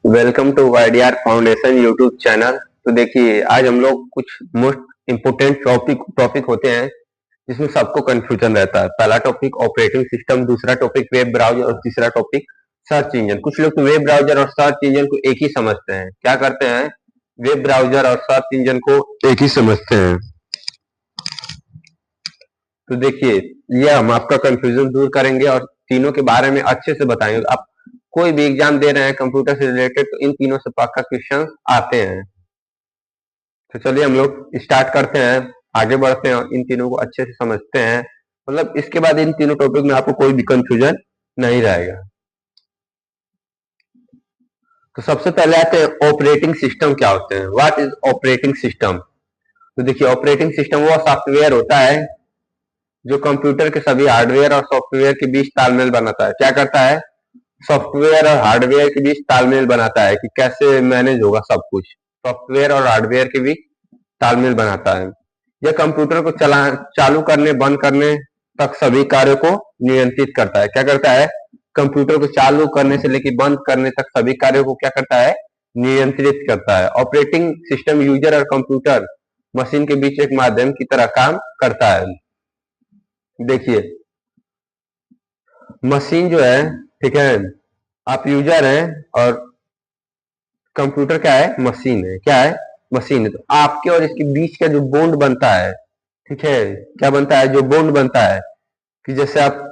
Welcome to YDR foundation YouTube channel. तो देखिए, आज हम लोग कुछ मोस्ट इम्पोर्टेंट टॉपिक होते हैं जिसमें सबको कंफ्यूजन रहता है। पहला टॉपिक ऑपरेटिंग सिस्टम, दूसरा टॉपिक वेब ब्राउजर और तीसरा टॉपिक सर्च इंजन। कुछ लोग तो वेब ब्राउजर और सर्च इंजन को एक ही समझते हैं। क्या करते हैं? वेब ब्राउजर और सर्च इंजन को एक ही समझते हैं। तो देखिए, ये हम आपका कंफ्यूजन दूर करेंगे और तीनों के बारे में अच्छे से बताएंगे। आप कोई भी एग्जाम दे रहे हैं कंप्यूटर से रिलेटेड तो इन तीनों से पक्का क्वेश्चन आते हैं। तो चलिए हम लोग स्टार्ट करते हैं, आगे बढ़ते हैं और इन तीनों को अच्छे से समझते हैं। मतलब इसके बाद इन तीनों टॉपिक में आपको कोई भी कंफ्यूजन नहीं रहेगा। तो सबसे पहले आते हैं ऑपरेटिंग सिस्टम क्या होते हैं। What is operating system? तो देखिए, ऑपरेटिंग सिस्टम वो सॉफ्टवेयर होता है जो कंप्यूटर के सभी हार्डवेयर और सॉफ्टवेयर के बीच तालमेल बनाता है। क्या करता है? सॉफ्टवेयर और हार्डवेयर के बीच तालमेल बनाता है कि कैसे मैनेज होगा सब कुछ। सॉफ्टवेयर और हार्डवेयर के बीच तालमेल बनाता है। यह कंप्यूटर को चालू करने बंद करने तक सभी कार्यों को नियंत्रित करता है। क्या करता है? कंप्यूटर को चालू करने से लेकर बंद करने तक सभी कार्यों को क्या करता है? नियंत्रित करता है। ऑपरेटिंग सिस्टम यूजर और कंप्यूटर मशीन के बीच एक माध्यम की तरह काम करता है। देखिए, मशीन जो है, ठीक है, आप यूजर हैं और कंप्यूटर क्या है? मशीन है। क्या है? मशीन है। तो आपके और इसके बीच का जो बॉन्ड बनता है, ठीक है, क्या बनता है? जो बॉन्ड बनता है कि जैसे आप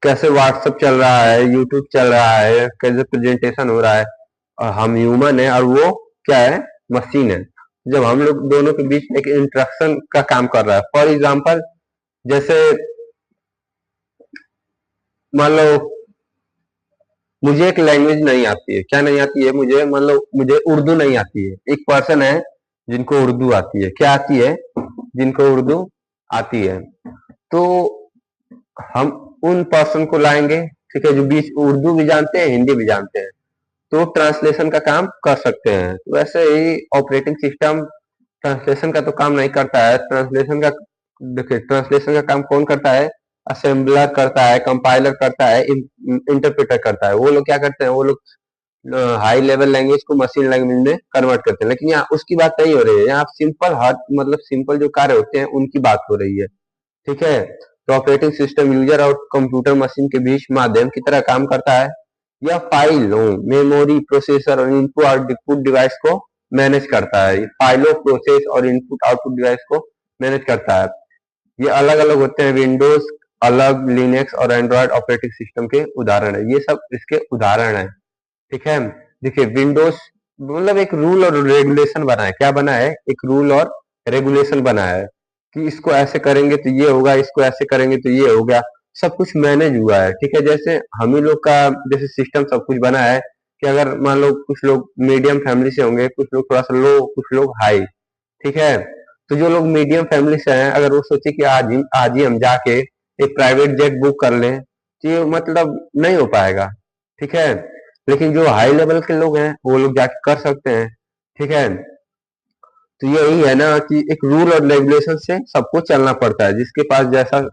कैसे व्हाट्सएप चल रहा है, यूट्यूब चल रहा है, कैसे प्रेजेंटेशन हो रहा है, और हम ह्यूमन है और वो क्या है? मशीन है। जब हम लोग दोनों के बीच एक इंटरेक्शन का काम कर रहा है, फॉर एग्जाम्पल जैसे मान लो मुझे एक लैंग्वेज नहीं आती है। क्या नहीं आती है? मुझे मान लो मुझे उर्दू नहीं आती है। एक पर्सन है जिनको उर्दू आती है। क्या आती है? जिनको उर्दू आती है। तो हम उन पर्सन को लाएंगे, ठीक है, जो बीच उर्दू भी जानते हैं, हिंदी भी जानते हैं, तो ट्रांसलेशन का काम कर सकते हैं। तो वैसे ही ऑपरेटिंग सिस्टम ट्रांसलेशन का तो काम नहीं करता है। ट्रांसलेशन का देखिए, ट्रांसलेशन का काम कौन करता है? असेंबलर करता है, कंपाइलर करता है, इंटरप्रेटर करता है। वो लोग क्या करते हैं? वो लोग हाई लेवल लैंग्वेज को मशीन लैंग्वेज में कन्वर्ट करते हैं। लेकिन यहाँ उसकी बात नहीं हो रही है। यहाँ सिंपल हार्ट मतलब सिंपल जो कार्य होते हैं उनकी बात हो रही है, ठीक है। तो ऑपरेटिंग सिस्टम यूजर और कंप्यूटर मशीन के बीच माध्यम की तरह काम करता है। यह फाइलों, मेमोरी, प्रोसेसर और इनपुट और आउटपुट डिवाइस को मैनेज करता है। फाइलों, प्रोसेस और इनपुट आउटपुट डिवाइस को मैनेज करता है। ये अलग अलग होते हैं। विंडोज अलग, लिनक्स और एंड्रॉयड ऑपरेटिंग सिस्टम के उदाहरण है। ये सब इसके उदाहरण है, ठीक है। देखिए, विंडोज मतलब एक रूल और रेगुलेशन बना है। क्या बना है? एक रूल और रेगुलेशन बना है कि इसको ऐसे करेंगे तो ये होगा, इसको ऐसे करेंगे तो ये होगा। सब कुछ मैनेज हुआ है, ठीक है। जैसे हम ही लोग का जैसे सिस्टम सब कुछ बना है कि अगर मान लो कुछ लोग मीडियम फैमिली से होंगे, कुछ लोग थोड़ा सा लो, कुछ लोग हाई, ठीक है। तो जो लोग मीडियम फैमिली से हैं, अगर वो सोचे कि आज ही हम जाके एक प्राइवेट जेट बुक कर लें तो ये मतलब नहीं हो पाएगा, ठीक है। लेकिन जो हाई लेवल के लोग हैं वो लोग जाके कर सकते हैं, ठीक है। तो यही है ना कि एक रूल और रेगुलेशन से सबको चलना पड़ता है। जिसके पास जैसा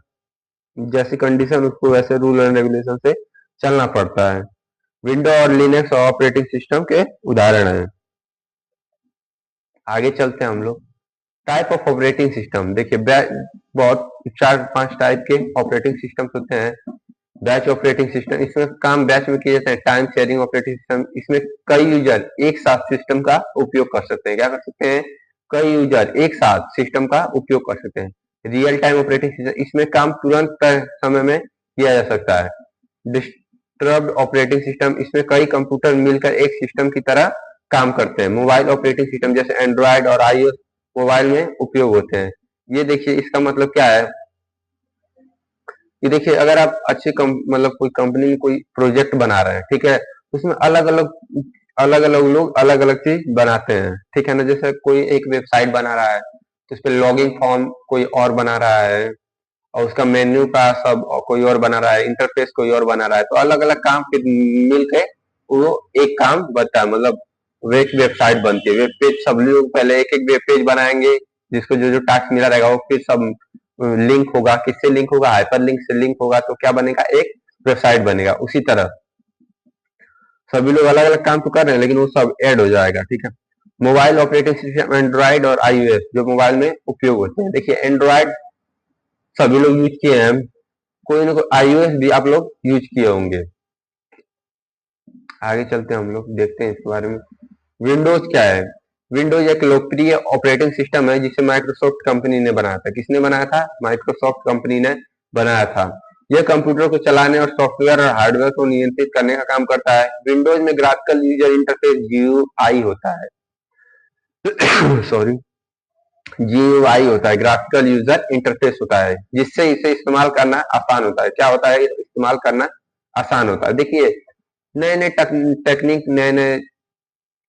जैसी कंडीशन उसको वैसे रूल और रेगुलेशन से चलना पड़ता है। विंडो और लिनक्स ऑपरेटिंग सिस्टम के उदाहरण हैं। आगे चलते हैं हम लोग। Type of operating system. देखिए, बहुत 4-5 टाइप के ऑपरेटिंग सिस्टम होते हैं। बैच ऑपरेटिंग सिस्टम, इसमें काम बैच में किए जाते हैं। टाइम शेयरिंग ऑपरेटिंग सिस्टम, इसमें कई यूजर एक साथ सिस्टम का उपयोग कर सकते हैं। क्या कर सकते हैं? कई यूजर एक साथ सिस्टम का उपयोग कर सकते हैं। रियल टाइम ऑपरेटिंग सिस्टम, इसमें काम तुरंत समय में किया जा सकता है। डिस्टर्ब्ड ऑपरेटिंग सिस्टम, इसमें कई कंप्यूटर मिलकर एक सिस्टम की तरह काम करते हैं। मोबाइल ऑपरेटिंग सिस्टम जैसे एंड्रॉयड और आईओएस मोबाइल में उपयोग होते हैं। ये देखिए, इसका मतलब क्या है कि देखिए, अगर आप अच्छी मतलब कोई कंपनी में कोई प्रोजेक्ट बना रहे हैं, ठीक है, उसमें अलग अलग लोग अलग अलग चीज बनाते हैं, ठीक है ना। जैसे कोई एक वेबसाइट बना रहा है तो उस पर लॉगिंग फॉर्म कोई और बना रहा है, और उसका मेन्यू का सब कोई और बना रहा है, इंटरफेस कोई और बना रहा है। तो अलग अलग काम फिर मिल के वो एक काम बनता है, मतलब वो एक वेबसाइट बनती है। वेब पेज सब लोग पहले एक एक वेब पेज बनाएंगे, जिसको जो जो टास्क मिला रहेगा वो फिर सब लिंक होगा। किससे लिंक होगा? हाइपर लिंक से लिंक होगा। तो क्या बनेगा? एक वेबसाइट बनेगा। उसी तरह सभी लोग अलग अलग काम तो कर रहे हैं लेकिन वो सब ऐड हो जाएगा, ठीक है। मोबाइल ऑपरेटिंग सिस्टम एंड्रॉइड और आईओएस जो मोबाइल में उपयोग होते हैं। देखिए एंड्रॉइड सभी लोग यूज किए हैं, कोई ना कोई आईओएस भी आप लोग यूज किए होंगे। आगे चलते हैं, हम लोग देखते हैं इसके बारे में। विंडोज क्या है? विंडोज एक लोकप्रिय ऑपरेटिंग सिस्टम है जिसे माइक्रोसॉफ्ट कंपनी ने बनाया था। किसने बनाया था? माइक्रोसॉफ्ट कंपनी ने बनाया था। यह कंप्यूटर को चलाने और सॉफ्टवेयर और हार्डवेयर को नियंत्रित करने का काम करता है। विंडोज में ग्राफिकल यूजर इंटरफेस जीयूआई होता है सॉरी, जीयूआई होता है, ग्राफिकल यूजर इंटरफेस होता है, जिससे इसे इस्तेमाल करना आसान होता है। क्या होता है? इस्तेमाल करना आसान होता है। देखिए नए नए टेक्निक, नए नए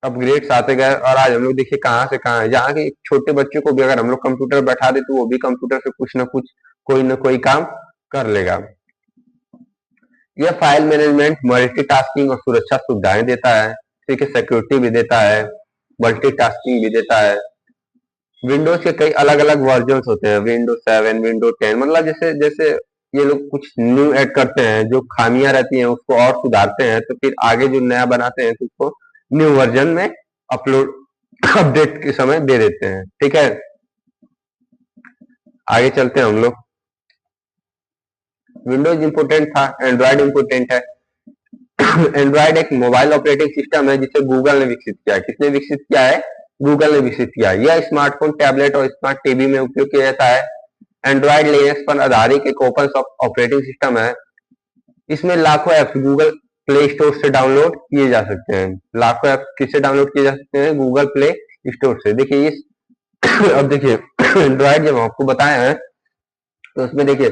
अपग्रेड्स आते गए और आज हम लोग देखिए कहाँ से कहाँ है। जहाँ के छोटे बच्चों को भी अगर हम लोग कंप्यूटर बैठा दे तो वो भी कंप्यूटर से कुछ ना कुछ, कोई ना कोई काम कर लेगा। यह फाइल मैनेजमेंट, मल्टीटास्किंग और सुरक्षा सुविधाएं देता है, ठीक है, सिक्योरिटी भी देता है, मल्टीटास्किंग भी देता है। विंडोज के कई अलग अलग वर्जन होते हैं, विंडोज 7, विंडोज 10, मतलब जैसे जैसे ये लोग कुछ न्यू ऐड करते हैं, जो खामियां रहती हैं उसको और सुधारते हैं, तो फिर आगे जो नया बनाते हैं तो उसको न्यू वर्जन में अपलोड अपडेट के समय दे देते हैं, ठीक है। आगे चलते हैं हम लोग। विंडोज इंपोर्टेंट था, एंड्रॉइड इंपोर्टेंट है। एंड्रॉइड एक मोबाइल ऑपरेटिंग सिस्टम है जिसे गूगल ने विकसित किया है। किसने विकसित किया है? गूगल ने विकसित किया है। यह स्मार्टफोन, टैबलेट और स्मार्ट टीवी में उपयोग किया जाता है। एंड्रॉइड लिनक्स पर आधारित एक ओपन सोर्स ऑपरेटिंग सिस्टम है। इसमें लाखों ऐप्स गूगल प्ले स्टोर से डाउनलोड किए जा सकते हैं। लाखों ऐप्स किससे डाउनलोड किए जा सकते हैं? गूगल प्ले स्टोर से। देखिए इस अब देखिए एंड्रॉइड जब आपको बताए हैं तो उसमें देखिए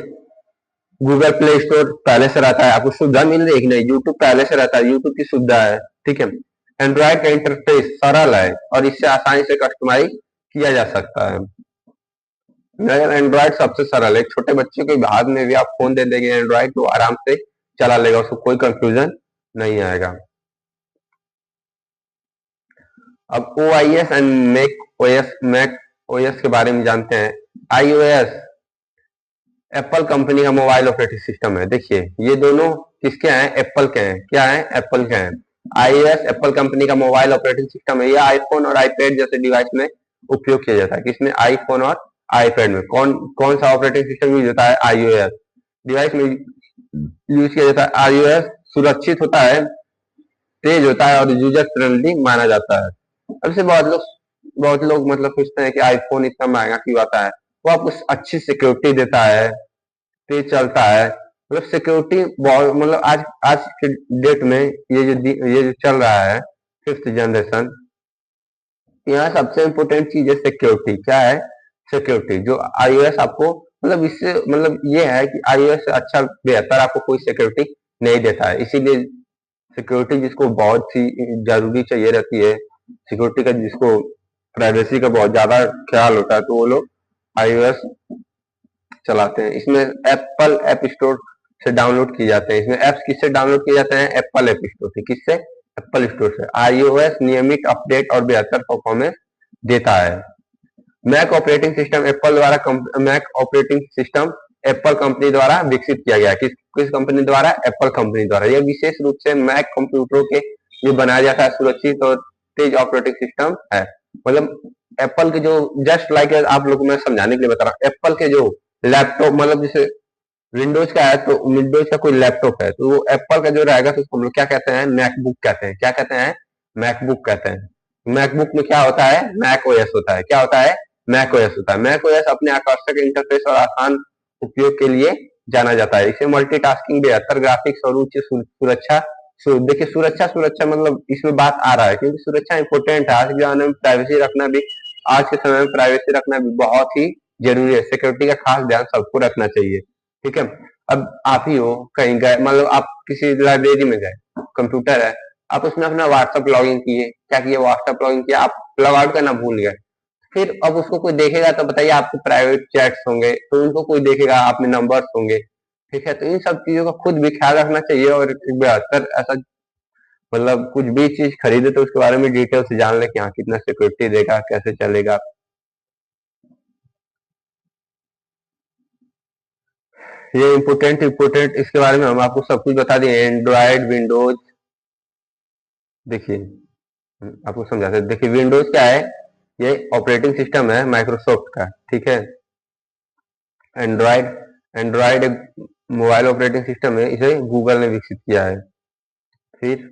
गूगल प्ले स्टोर पहले से रहता है, आपको सुविधा मिल रही है कि नहीं? यूट्यूब पहले से रहता है, यूट्यूब की सुविधा है, ठीक है। एंड्रॉइड का इंटरफेस सरल है और इससे आसानी से कस्टमाइज किया जा सकता है। एंड्रॉइड सबसे सरल है, छोटे बच्चे के हाथ में भी आप फोन दे देंगे एंड्रॉइड तो आराम से चला लेगा, उसको कोई कंफ्यूजन नहीं आएगा। अब O I S and Mac OS के बारे में जानते हैं। iOS एप्पल कंपनी का मोबाइल ऑपरेटिंग सिस्टम है। देखिए ये दोनों किसके हैं? एप्पल के हैं। क्या है? एप्पल के हैं। iOS एप्पल कंपनी का मोबाइल ऑपरेटिंग सिस्टम है। यह आईफोन और आईपैड जैसे डिवाइस में उपयोग किया जाता है। किसमें? आईफोन और आईपैड में। कौन कौन सा ऑपरेटिंग सिस्टम यूज होता है? iOS डिवाइस में यूज किया जाता है। iOS सुरक्षित होता है, तेज होता है और यूजर फ्रेंडली माना जाता है। अब से बहुत लोग मतलब पूछते हैं कि आईफोन इतना महंगा क्यों आता है? वो आपको अच्छी सिक्योरिटी देता है, तेज चलता है, मतलब सिक्योरिटी बहुत, मतलब आज आज के डेट में ये जो चल रहा है 5th जनरेशन, यहाँ सबसे इम्पोर्टेंट चीज है सिक्योरिटी। क्या है? सिक्योरिटी। जो iOS आपको, मतलब इससे मतलब ये है कि iOS से अच्छा बेहतर आपको कोई सिक्योरिटी नहीं देता है। इसीलिए सिक्योरिटी जिसको बहुत ही जरूरी चाहिए रहती है, सिक्योरिटी का जिसको प्राइवेसी का बहुत ज्यादा ख्याल होता है, तो वो लोग iOS चलाते हैं। इसमें एप्पल ऐप स्टोर से डाउनलोड किए जाते हैं। इसमें ऐप्स किससे डाउनलोड किए जाते हैं? एप्पल ऐप स्टोर से। किससे? एप्पल स्टोर से। iOS नियमित अपडेट और बेहतर परफॉर्मेंस देता है। मैक ऑपरेटिंग सिस्टम एप्पल द्वारा Mac operating system Apple company द्वारा विकसित किया गया। किस किस कंपनी द्वारा? एप्पल कंपनी द्वारा। यह विशेष रूप से मैक कंप्यूटरों के लिए बनाया जाता है, सुरक्षित और तेज ऑपरेटिंग सिस्टम है। मतलब एप्पल के जो, जस्ट लाइक आप लोग मैं समझाने के लिए बता रहा हूँ, एप्पल के जो लैपटॉप, मतलब जैसे विंडोज का है तो विंडोज का कोई लैपटॉप है तो वो एप्पल का जो रहेगा तो उसको हम लोग क्या कहते हैं? मैकबुक कहते हैं। क्या कहते हैं? मैकबुक कहते हैं। मैकबुक में क्या होता है? मैक ओएस होता है। क्या होता है? मैक ओएस होता है। मैक ओएस अपने आकर्षक इंटरफेस और आसान उपयोग के लिए जाना जाता है। इसे मल्टीटास्किंग, बेहतर ग्राफिक्स और उच्च सुरक्षा, देखिए सुरक्षा सुरक्षा मतलब इसमें बात आ रहा है क्योंकि सुरक्षा इंपोर्टेंट है। आज के जमाने में प्राइवेसी रखना भी, आज के समय में प्राइवेसी रखना भी बहुत ही जरूरी है। सिक्योरिटी का खास ध्यान सबको रखना चाहिए, ठीक है। अब आप ही हो कहीं गए, मतलब आप किसी लाइब्रेरी में गए, कंप्यूटर है, आप उसमें अपना व्हाट्सएप लॉगिन किए, क्या किए? व्हाट्सएप लॉगिन किया, आप लॉग आउट करना भूल गए। फिर अब उसको कोई देखेगा तो बताइए, आपके प्राइवेट चैट्स होंगे तो उनको कोई देखेगा, आप में नंबर्स होंगे, ठीक है। तो इन सब चीजों का खुद भी ख्याल रखना चाहिए और एक बेहतर ऐसा, मतलब कुछ भी चीज खरीदे तो उसके बारे में डिटेल से जान ले कि हाँ कितना सिक्योरिटी देगा, कैसे चलेगा। ये इम्पोर्टेंट इम्पोर्टेंट इसके बारे में हम आपको सब कुछ बता दिए। एंड्रॉयड, विंडोज, देखिए आपको समझाते हैं। देखिए विंडोज क्या है, ये ऑपरेटिंग सिस्टम है माइक्रोसॉफ्ट का, ठीक है। एंड्रॉयड एंड्रॉयड एक मोबाइल ऑपरेटिंग सिस्टम है, इसे गूगल ने विकसित किया है। फिर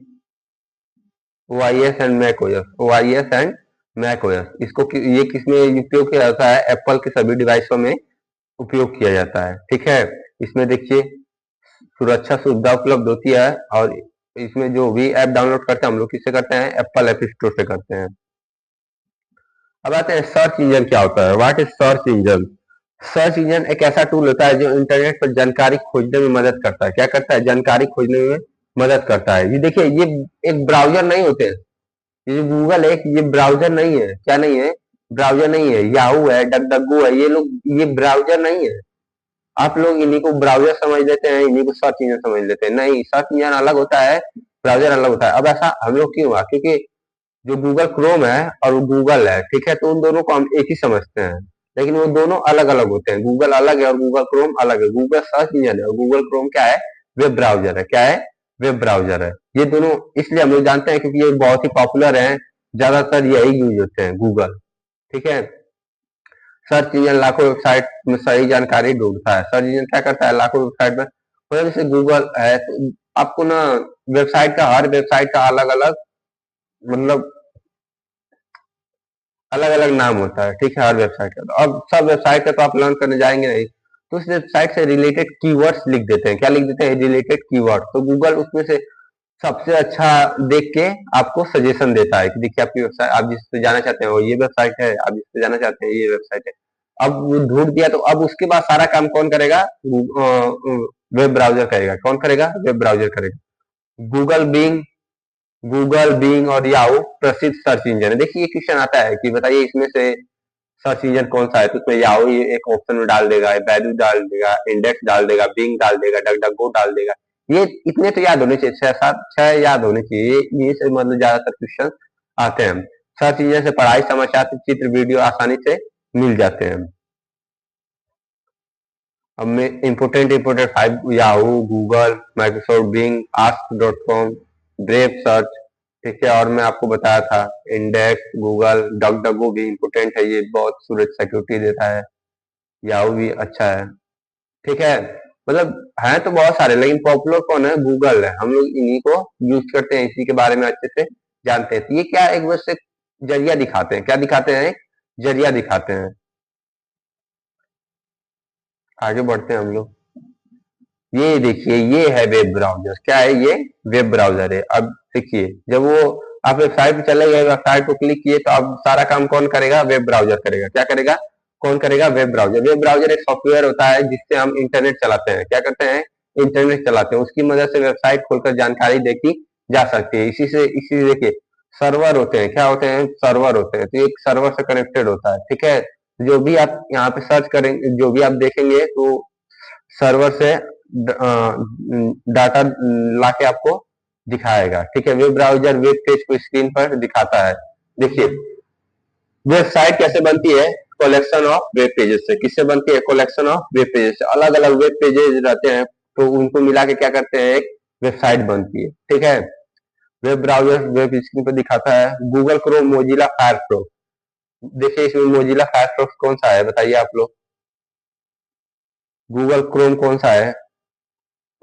OIS and Mac OS, OIS and Mac OS, ये किसमें उपयोग किया जाता है, एप्पल के सभी डिवाइसों में उपयोग किया जाता है, ठीक है। इसमें देखिए सुरक्षा सुविधा उपलब्ध होती है, और इसमें जो भी ऐप डाउनलोड करते हैं हम लोग किससे करते हैं, एप्पल ऐप स्टोर से करते हैं। अब आते हैं सर्च इंजन क्या होता है। What is search engine? Search engine एक ऐसा टूल होता है जो इंटरनेट पर जानकारी खोजने में मदद करता है। क्या करता है? जानकारी खोजने में मदद करता है। ये देखिए ये एक ब्राउजर नहीं होते हैं, ये जो गूगल है ये ब्राउजर नहीं है। क्या नहीं है? ब्राउजर नहीं है। याहू है, डकडगो है, ये लोग ये ब्राउजर नहीं है। आप लोग इन्हीं को ब्राउजर समझ लेते हैं, इन्हीं को सर्च इंजन समझ लेते हैं। नहीं, सर्च इंजन अलग होता है, ब्राउजर अलग होता है। अब ऐसा हम लोग क्यों हुआ? क्योंकि जो गूगल क्रोम है और वो गूगल है, ठीक है, तो उन दोनों को हम एक ही समझते हैं, लेकिन वो दोनों अलग अलग होते हैं। गूगल अलग है और गूगल क्रोम अलग है। गूगल सर्च इंजन है और गूगल क्रोम क्या है? वेब ब्राउजर है। क्या है? वेब ब्राउजर है। ये दोनों इसलिए हम लोग जानते हैं क्योंकि ये बहुत ही पॉपुलर है, ज्यादातर यही यूज होते हैं, गूगल, ठीक है। सर्च इंजन लाखों वेबसाइट में सही जानकारी ढूंढता है। सर्च इंजन क्या करता है? लाखों वेबसाइट में, मतलब जैसे गूगल है तो आपको ना वेबसाइट का, हर वेबसाइट का अलग अलग, मतलब अलग अलग नाम होता है, ठीक है, हर वेबसाइट का। तो अब सब वेबसाइट का तो आप लर्न करने जाएंगे नहीं, तो उस वेबसाइट से रिलेटेड कीवर्ड्स लिख देते हैं। क्या लिख देते हैं? Related keyword. तो गूगल उसमें से सबसे अच्छा देख के आपको सजेशन देता है कि देखिए आपकी वेबसाइट, आप जिस पे जाना चाहते हैं वो ये वेबसाइट है, आप जिस पे जाना चाहते हैं ये वेबसाइट है। अब वो ढूंढ दिया तो अब उसके बाद सारा काम कौन करेगा? वेब ब्राउजर करेगा। कौन करेगा? वेब ब्राउजर करेगा। गूगल बिंग गूगल बिंग और याहू प्रसिद्ध सर्च इंजन है। देखिए ये क्वेश्चन आता है कि बताइए इसमें से सर्च इंजन कौन सा है, तो उसमें याहू एक ऑप्शन में डाल देगा, बैडू डाल देगा, इंडेक्स डाल देगा, बिंग डाल देगा, डक डक गो डाल देगा। ये इतने तो याद होने चाहिए, छह सात छह याद होने चाहिए। ये से मतलब ज्यादातर क्वेश्चन आते हैं। सर्च इंजन से पढ़ाई, समाचार, चित्र, वीडियो आसानी से मिल जाते हैं। अब में important important 5 Yahoo, Google, Microsoft Bing, ask.com, Brave search, ठीक है। और मैं आपको बताया था इंडेक्स, गूगल, डक डगो भी इम्पोर्टेंट है, ये बहुत सुरक्षा सिक्योरिटी देता है। याहू भी अच्छा है, ठीक है। मतलब है तो बहुत सारे, लेकिन पॉपुलर कौन है? गूगल है। हम लोग इन्हीं को यूज करते हैं, इसी के बारे में अच्छे से जानते हैं। तो ये क्या एक वैसे जरिया दिखाते हैं। क्या दिखाते हैं? जरिया दिखाते हैं। आगे बढ़ते हैं हम लोग। ये देखिए ये है वेब ब्राउजर। क्या है? ये वेब ब्राउजर है। अब देखिए जब वो आप वेबसाइट पे चले गए, वेबसाइट को क्लिक किए, तो अब सारा काम कौन करेगा? वेब ब्राउजर करेगा। क्या करेगा? कौन करेगा? Web browser. वेब ब्राउजर एक सॉफ्टवेयर होता है जिससे हम इंटरनेट चलाते हैं। क्या करते हैं? इंटरनेट चलाते हैं। उसकी मदद से वेबसाइट खोलकर जानकारी देखी जा सकती है। इसी से देखिए सर्वर होते हैं। क्या होते हैं? सर्वर होते हैं। तो एक सर्वर से कनेक्टेड होता है, ठीक है। जो भी आप यहाँ पे सर्च करेंगे, जो भी आप देखेंगे, तो सर्वर से डाटा लाके आपको दिखाएगा, ठीक है। वेब ब्राउजर वेब पेज को स्क्रीन पर दिखाता है। देखिए वेबसाइट कैसे बनती है? कलेक्शन ऑफ वेब पेजेस से। किससे बनती है? कलेक्शन ऑफ वेब पेजेस से। अलग अलग वेब पेजेस रहते हैं, तो उनको मिला के क्या करते हैं? एक वेबसाइट बनती है, ठीक है। वेब ब्राउजर वेब स्क्रीन पर दिखाता है। Google Chrome, Mozilla Firefox. देखिए इसमें मोजिला फायरफॉक्स कौन सा है, बताइए आप लोग। गूगल क्रोम कौन सा है?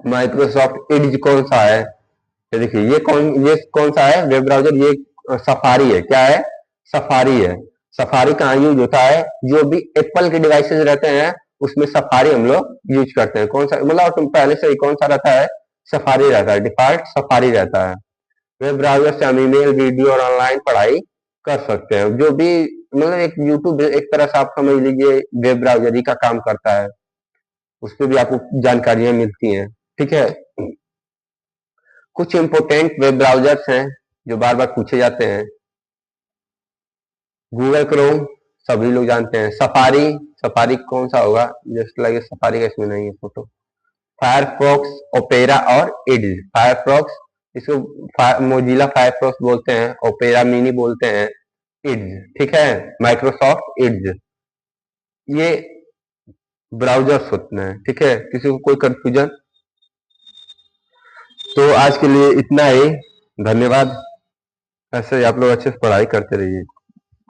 माइक्रोसॉफ्ट एड्ज कौन सा है? ये देखिए ये कौन सा है वेब ब्राउजर? ये सफारी है। क्या है? सफारी है। सफारी कहाँ यूज होता है? जो भी एप्पल के डिवाइसेस रहते हैं उसमें सफारी हम लोग यूज करते हैं। कौन सा, मतलब तुम पहले से ही कौन सा रहता है? सफारी रहता है, डिफॉल्ट सफारी रहता है। वेब ब्राउजर से हम ईमेल, वीडियो और ऑनलाइन पढ़ाई कर सकते हैं। जो भी मतलब एक यूट्यूब एक तरह से आप समझ लीजिए वेब ब्राउजर ही का काम करता है। उस पर भी आपको जानकारियां मिलती हैं, ठीक है। कुछ इंपोर्टेंट वेब ब्राउजर्स हैं जो बार बार पूछे जाते हैं। गूगल क्रोम सभी लोग जानते हैं। सफारी, सफारी कौन सा होगा? जस्ट लगे सफारी का इसमें नहीं है फोटो। फायरफॉक्स, ओपेरा और एड्ज। फायरफॉक्स इसको मोजिला फायरफॉक्स बोलते हैं, ओपेरा मिनी बोलते हैं, एड्ज, ठीक है, माइक्रोसॉफ्ट एड्ज। ये ब्राउजर्स होते हैं, ठीक है। किसी को कोई कंफ्यूजन? तो आज के लिए इतना ही। धन्यवाद। ऐसे ही आप लोग अच्छे से पढ़ाई करते रहिए।